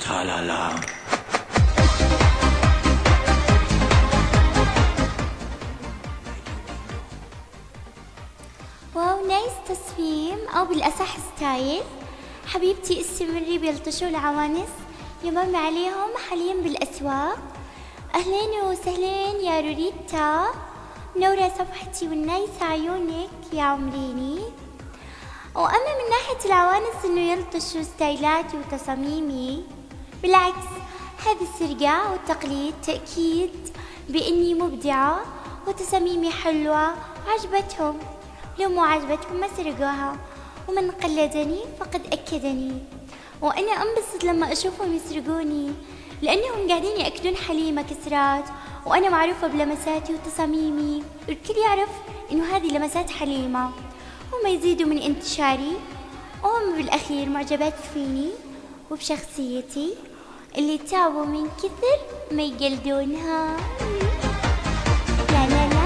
تالالا. واو نايس تصميم أو بالأصح ستايل. حبيبتي استمري بيلطشوا العوانس يمر عليهم حاليا بالأسواق. أهلين وسهلين يا روريتا، منورة صفحتي والنايس عيونك يا عمريني. وأما من ناحية العوانس إنه يلطشوا ستايلاتي وتصاميمي، بالعكس هذه السرقة والتقليد تأكيد بإني مبدعة وتصاميمي حلوة وعجبتهم. لو مو عجبتهم ما سرقوها، ومن قلدني فقد أكدني. وأنا أنبسط لما أشوفهم يسرقوني، لأنهم قاعدين يأكدون حليمة كسرات، وأنا معروفة بلمساتي وتصاميمي، الكل يعرف إنه هذه لمسات حليمة. هم يزيدوا من انتشاري، وهم بالأخير معجبات فيني وبشخصيتي اللي تعبوا من كثر ما يقلدونها. لا لا لا.